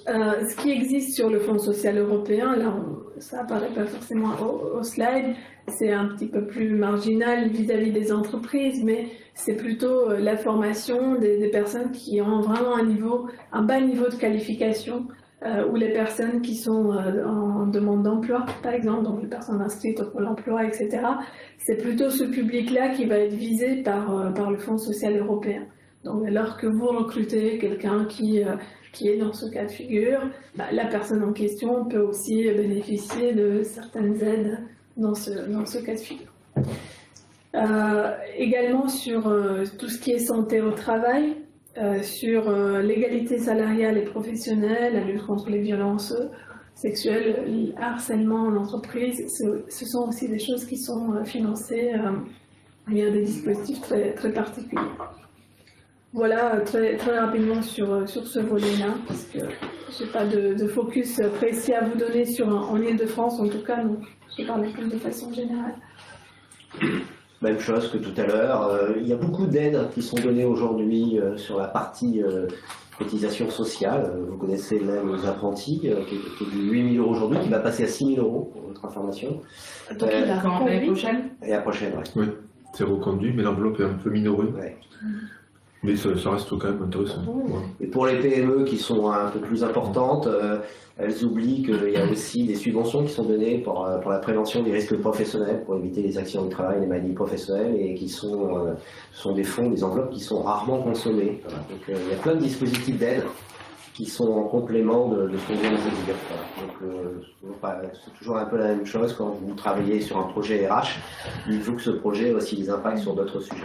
Ce qui existe sur le Fonds social européen, là ça apparaît pas forcément au slide, c'est un petit peu plus marginal vis-à-vis des entreprises, mais c'est plutôt la formation des personnes qui ont vraiment un bas niveau de qualification, ou les personnes qui sont en demande d'emploi, par exemple, donc les personnes inscrites au Pôle emploi, etc. C'est plutôt ce public-là qui va être visé par le Fonds social européen. Donc, alors que vous recrutez quelqu'un qui est dans ce cas de figure, la personne en question peut aussi bénéficier de certaines aides dans ce cas de figure. Également sur tout ce qui est santé au travail, sur l'égalité salariale et professionnelle, la lutte contre les violences sexuelles, le harcèlement en entreprise, ce sont aussi des choses qui sont financées via des dispositifs très, très particuliers. Voilà très, très rapidement sur ce volet-là, parce que je n'ai pas de focus précis à vous donner en Île-de-France, en tout cas, donc je parlais plus de façon générale. Même chose que tout à l'heure, il y a beaucoup d'aides qui sont données aujourd'hui sur la partie cotisation sociale. Vous connaissez l'aide aux apprentis, qui est de 8 000 € aujourd'hui, qui va passer à 6 000 € pour votre information. Donc il a l'année prochaine. Et la prochaine, oui. Oui, c'est reconduit, mais l'enveloppe est un peu minorée. Ouais. Mais ça reste quand même intéressant. Ouais. Et pour les PME qui sont un peu plus importantes, elles oublient qu'il y a aussi des subventions qui sont données pour la prévention des risques professionnels, pour éviter les accidents de travail, les maladies professionnelles, et qui sont des fonds, des enveloppes qui sont rarement consommées. Voilà. Donc il y a plein de dispositifs d'aide qui sont en complément de ce qu'on vient de vous dire. Voilà. Donc c'est toujours un peu la même chose quand vous travaillez sur un projet RH. Il faut que ce projet ait aussi des impacts sur d'autres sujets.